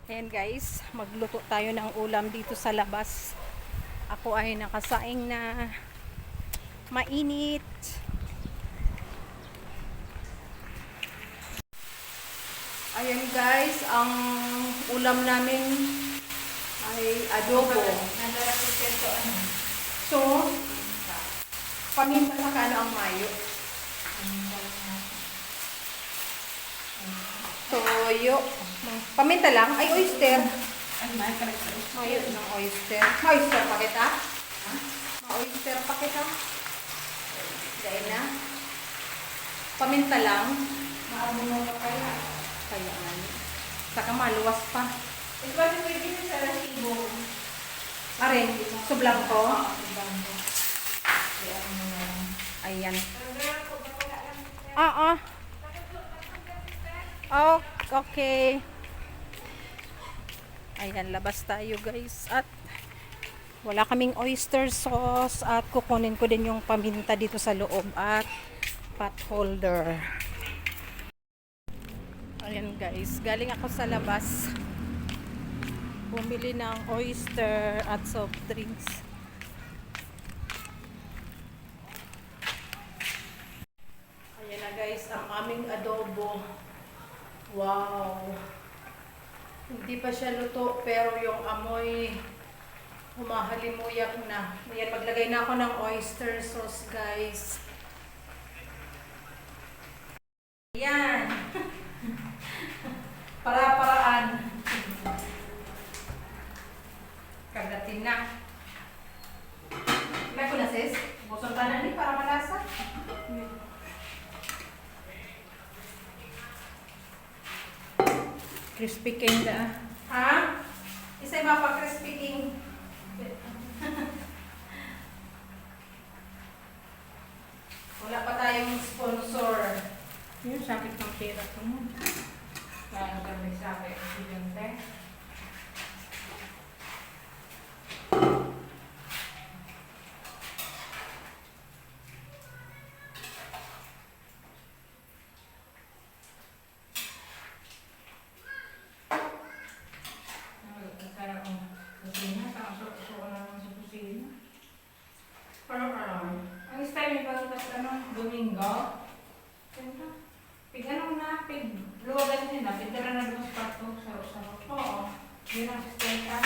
Ayan guys, magluto tayo ng ulam dito sa labas. Ako ay nakasaing na mainit. Ayan guys, ang ulam namin ay adobo. So, paminta sa kano ang mayo. Toyo. Paminta lang. Ay, oyster. Mayo ng oyster. Ma-oyster pa kita? Ma-oyster pa kita? Dahil na. Paminta lang. Maamo mo pa kaya. Kaya nga. Saka maluwas pa. Ito ba pwede na sa rasibo? Arin, sublang ko. Sublang ko. Kaya ano na lang. Ayan. Oo. Oh, okay. Ayan, labas tayo guys. At wala kaming oyster sauce. At kukunin ko din yung paminta dito sa loob. At pot holder. Ayan guys. Galing ako sa labas. Bumili ng oyster at soft drinks. Ayan na guys, ang aming adobo. Wow! Hindi pa siya luto, pero yung amoy humahalimuyak na. Ayan, maglagay na ako ng oyster sauce guys. Ayan! Para-paraan. Kagatin na. May ko na sis? Busong ka na ni para malasa. Crispy king da. Ha? Isa'y mapa crispy king. Wala pa tayong sponsor. Yung sakit ng pera ko mo. Kaya kami sakit ang estudyante. Kaya kung kusina, suko na naman sa kusina. Parang. Ang style yung pagkakas Domingo. Pig ano na, pig luwagan nila, pintira na doon sa pato, sarap-sarap. Oo. Yun ang style ka.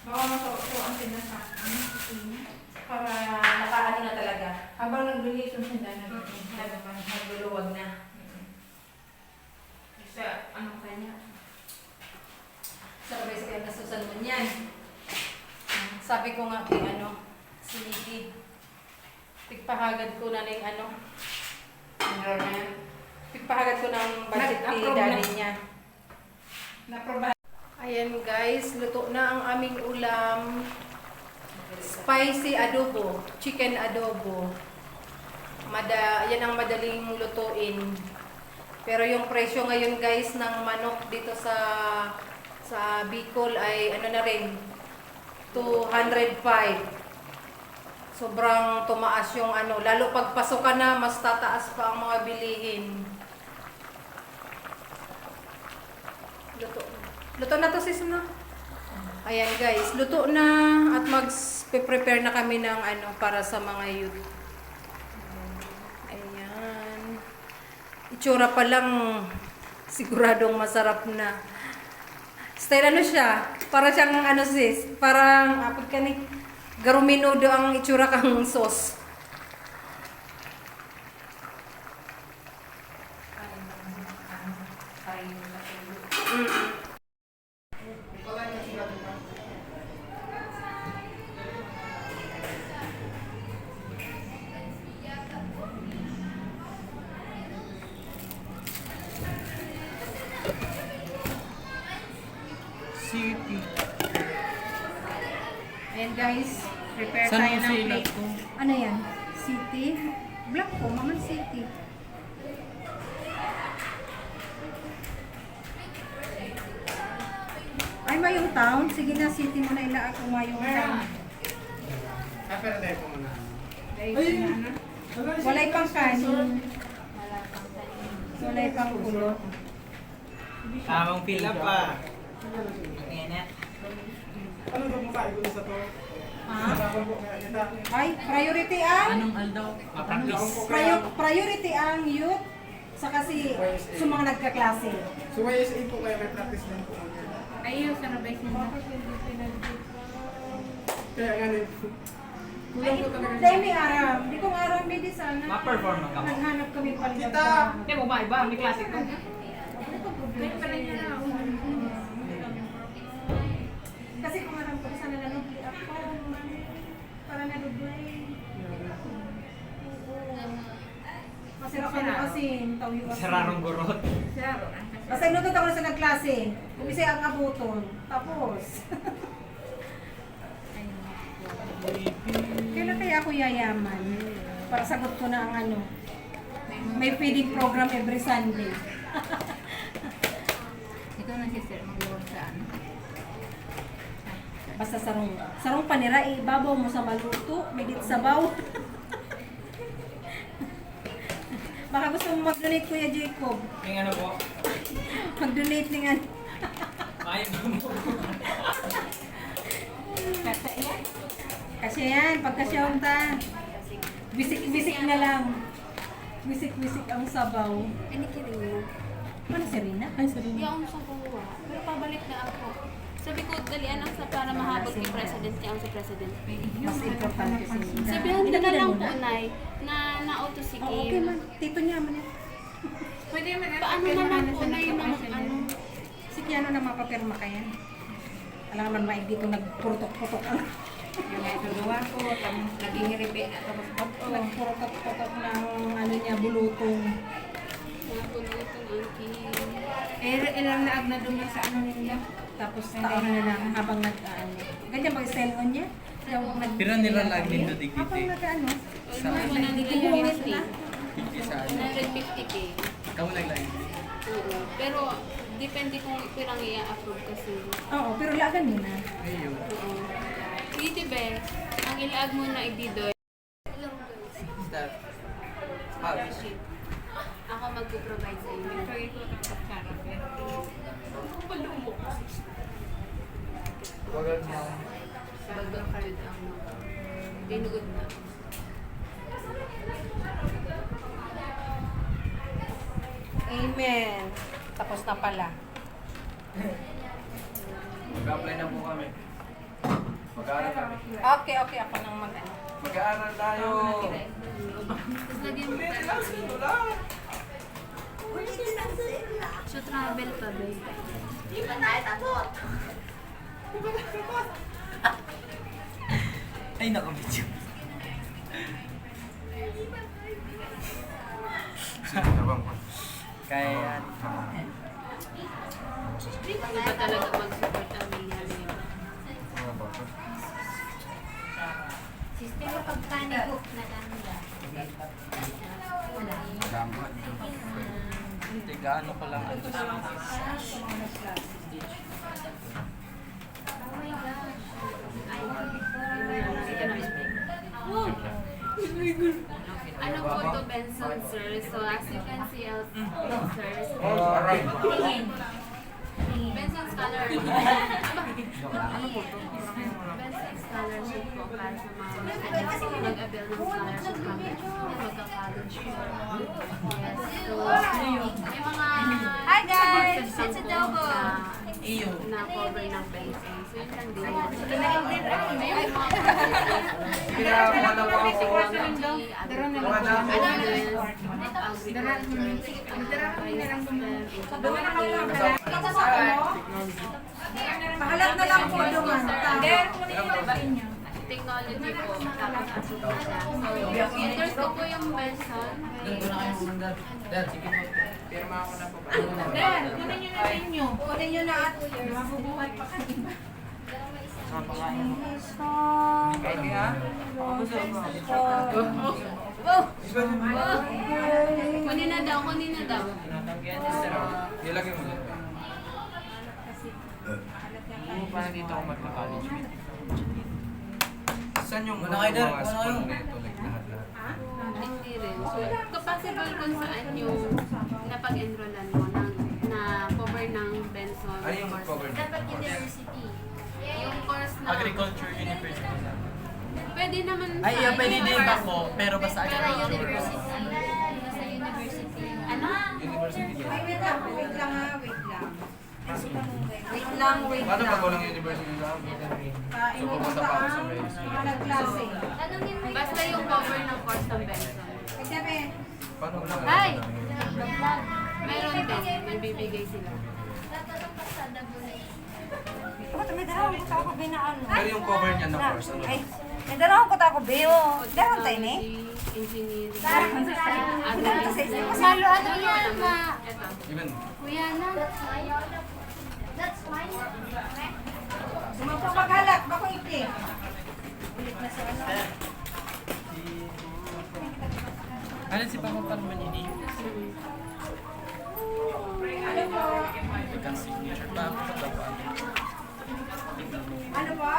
Baka masukuan sila sa kusina. Para nakaano na talaga. Habang naglilito sila, Nagluluwag na. sa ano kanya. Sa kabay sa kaya nasusan mo niyan. Sabi ko nga kay si Nikki. Pigpahagad ko na ng pigpahagad ko ng budget kay daddy niya. Naproba. Ayan guys, luto na ang aming ulam. Spicy adobo, chicken adobo. Yan ang madaling lutuin. Pero yung presyo ngayon guys ng manok dito sa Bicol ay na rin 205. Sobrang tumaas yung lalo pag pasok ka na mas tataas pa ang mga bilihin. Luto na to sis no? Ayan guys, luto na at mag-prepare na kami ng para sa mga youth. Ayan. Itsura pa lang siguradong masarap na. Style siya? Para siyang sis, parang pagka garuminudo ang itsura kang sauce. City. Ayan guys, prepare Saan tayo ang ng silat plate. ko? Ano yan? City? Black po, Maman City. Ay, Mayong Town? Sige na, city mo na ilaak kung Mayong Town. Pero tayo po muna. Walay pang kanin. Walay pang kulot. Tamang pila pa. Ano daw mo kain ko sa to? Sabaw po kaya kita. Ay, priority ang? Anong aldaw? Priority ang youth sa kasi sa mga nagkaklase. So YSA po kaya may practice din po. Ayaw, sarabay sila. Kaya nga rin. Kulang po talaga. Dahil may aram. Hindi kong aram may di sana. Ma-perform ka mo. Naghanap kami pala. Kita! Hindi mo ba, iba? May klase ko. Kaya pala niya na. Kasi kung aram ko, sana nanubli ako. Para nadublay. Masira ka na kasi. Tawi kasi. Sararong gurot. Saro. Basta inutot ako na sa nagklase. Umisay ang abuton. Tapos. Kailan kaya ako yayaman? Para sagot ko na ang ano. May feeding program every Sunday. Ito na si Sir, mag-iwag sa ano. Basta sarong. Sarong panira, ibabaw mo sa maluto. Midit sabaw. Baka gusto mo mag-donate, Kuya Jacob. Yung ano po? Mag-donate ng ano. Ayaw mo. Kasa yan? Kasi yan, pagkasyong ta. Bisik-bisik na lang. Bisik-bisik ang sabaw. Ani kiring mo. Ano si Rina? Ay, si Hindi Rina. ako sa kuha. Pero pabalik na ako. Sabi ko, dalian ang sa para mahabag ni President niya ang sa President. Mas importante si Rina. Sabihan ko na Pinagyan lang mo po, Nay, na na-auto si Oh, okay man. Tito niya man yan. Pwede man. Paano na lang po, Nay, na ano? Si Kiano na mapapirma ka yan. Alam naman maig dito nagpurutok-putok ang Yung may turuan ko, naging hiripi na tapos nagpurutok-putok ng ano niya, bulutong. Mga punutong ang ilang naag na doon sa ano ninyo. Tapos taon na lang habang nag-ano. Ganyan ba style on niya? Yung nag- Pero nilalag din na digiti. Habang nag-ano. Almost Gumungit 150. na. Digiti sa ano. 150K. Ikaw naglag. Oo. Pero, depende kung pirang i-approve kasi. Oo, pero lagan mo na. Ayaw. Oo. Sige, be. Ang ilaag mo na ibidoy. Start. Ako mag-provide sa inyo. So, ito ang kutsara. Wagag mo. Bagang card ang dinugod na. Amen. Tapos na pala. Mag-apply na po kami. Mag-aaral kami. Okay, okay. Ako nang mag-ano. Mag-aaral tayo. Tapos lagyan mo so, travel pa ba? Ay, nakamedyo. Kaya yan. Iba talaga mag-support ang nangyari. Pero pagkanigok na lang yan. Tiga ano ko lang ano. Ano po to, Benson, sir? So, as you can see, sir, Benson Scholar. Benson Scholarship po para sa mga mag-avail ng scholarship kami. Magka-college po. Yes. So, may mga... Hi guys! It's Adobo! Na cover ng Benson. So, yun lang din. May mga Kaya wala pa ako. Daron na Wala lang. na. Pahalat na lang po duman. Technology po. Tapos asubasa. So, endorse ko po yung Benson. Pirma ako na po. Dan, kunin nyo na ninyo. Kunin nyo na at Mabubuhay pa ka, diba? Pwede ha? Kunin na daw, kunin na daw. Ilagay mo dito. Paano dito ako magka-college? Saan yung mga school na ito? Like lahat-lahat? Hindi rin. So, possible kung saan yung napag-enrollan mo na cover ng Benson. Ay, yung course. cover niya? Dapat university. Yung course na... Agriculture University. Pwede naman Ay, sa yeah, pwede din course. ako, pero basta Para agriculture. university. Sa university. Ano? University yan. Wait lang ha, wait lang. Wait Paano pag lang. walang university lang? So pupunta pa ako sa may Mga nagklase. Tanungin mo Basta yung cover ng course ng Benson. Ay, sabi, Paano wala? Ay! Meron din. May bibigay sila. tatanong pa sa double. Pero yung cover niya ng course, ano? May dalawang ko tako, Beo. Dahon tayo ni. Engineering. Masalo ano yan ma? Ito. Even, Kuya na. That's mine. magpapaghalak, bako iti. Ano si Papa Palman ini? Ano po? Ikaw signature pa ako sa dapat. Ano po?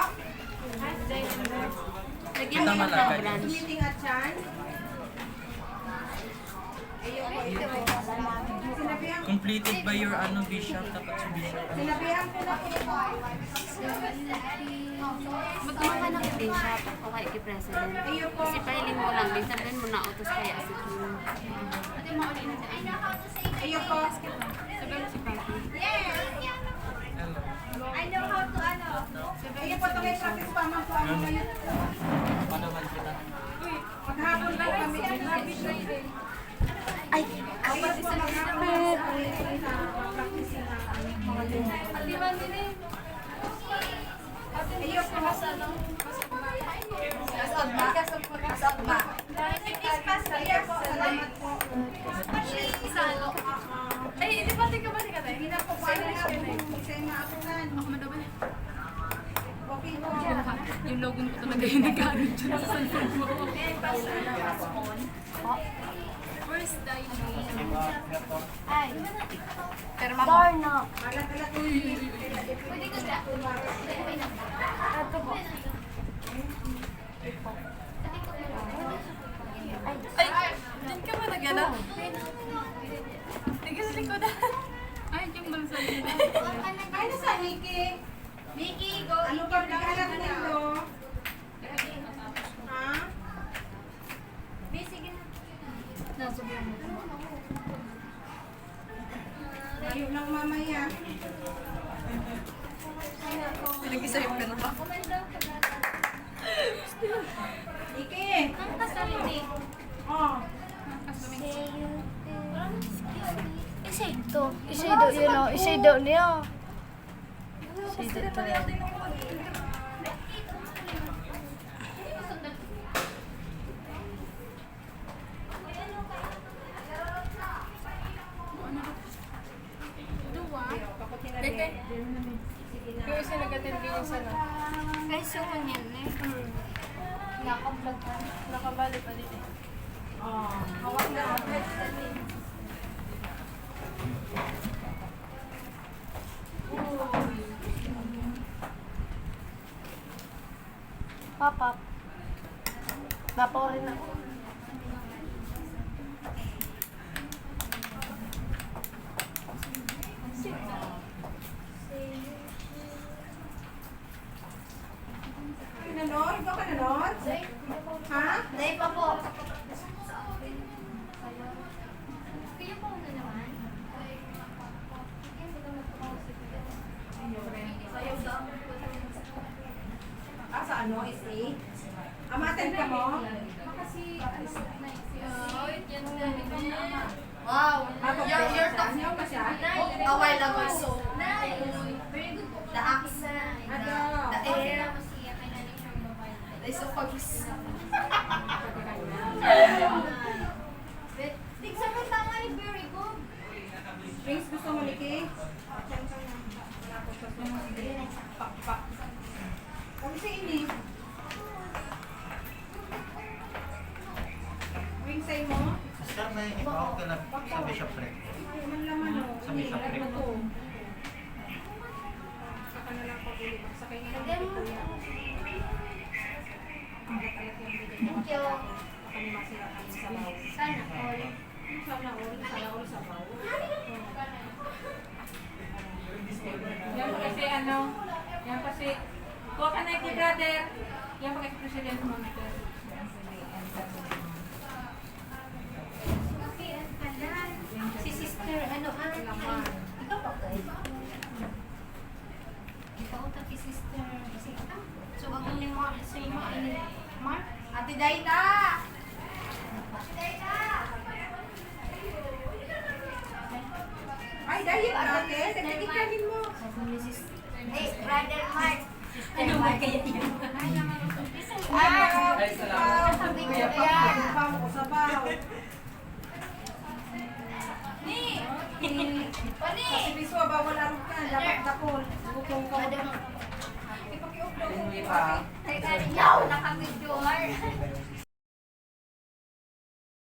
Lagyan mo yung malagay. branch. Meeting at chan? Sinabihan, Completed by your ano bishop, dapat si bishop. sinabihan ko na po. Magkaroon ka ng bishop o kay president. Ayun po. Kasi filing mo lang, minsan din mo na autos kaya si Kim. Ayun po. Sabi mo si Papi. Hello. I know how to ano. Ayun po, ito kayo practice pa man po ako ngayon. Panaman kita. Maghapon po kami. Ay, Ayun po, maghapon po kami sa practice na mga lumot. Ayun po, kasagma. Ayun po, salamat po. Ay, hindi ba tingka ba tingka tayo? Hindi na po pa na ako sa maatulan. Okay po. Yung logon ko talaga yung nag-ano dyan sa cellphone mo. First time. ay. Perma mo. Darno. Alat-alat po. Pwede ko na. Ito po. Ay, dyan ka ba nag-ano? Tingin sa likodan. Ay, yung balsa nila. Ano sa Nikki? Mickey, go. Ano ba pagkalat ninyo? Ha? Sige na. Ayaw lang mamaya. Nag-isayip ka na ba? Nikki! Ang kasalini. Oh. Isay to. Isay do yun o. Isay do niyo. Sige, ito yan. Dete. Yung isa nag-attend din isa na. Ay, suman yan eh. Nakablog ka. Nakabali pa din eh. Oh. Hawak na. Pop-up. Napo rin ako. Nanood? Ikaw ka nanood? Ha? Dahil pa po. Kaya po na naman. Ah, sa ano? SA? Amaten ka mo? Wow. You're talking ba siya? A while ago, so. The axe. Ano? The air. The esophagus. Tig sa tama ni very good. Drinks gusto mo, Nikki? Pak. Kami sa ini. Wing say mo? Sir, may ipawag ka na sa Bishop Rec. Ay, man laman o. Sa may saprik. Saka na lang pag-ulit. Saka yung Thank you. kami masira kami sa baw. Sana all. Sana all sa baw. Yan pa kasi ano, yan kasi, kuha ka na kay brother. Yan pa kasi President Monster. Si sister, ano, ikaw pa kayo? Ikaw ta kay sister. Kasi, so, wag mo ni Mark, sa iyo, Mark? Ate Dayna! Ay, dahil ate, nagkikanin mo. Sabi ni sister. Hey, brother Mark! Ano ba kaya yun? Ay, salamat. Sabi ko yan! Sabaw ko, sabaw. Ni! Pani! Kasi biswa ba wala rin ka, dapat dakol. Bukong ka. Ay, kari yaw! Nakamidyor!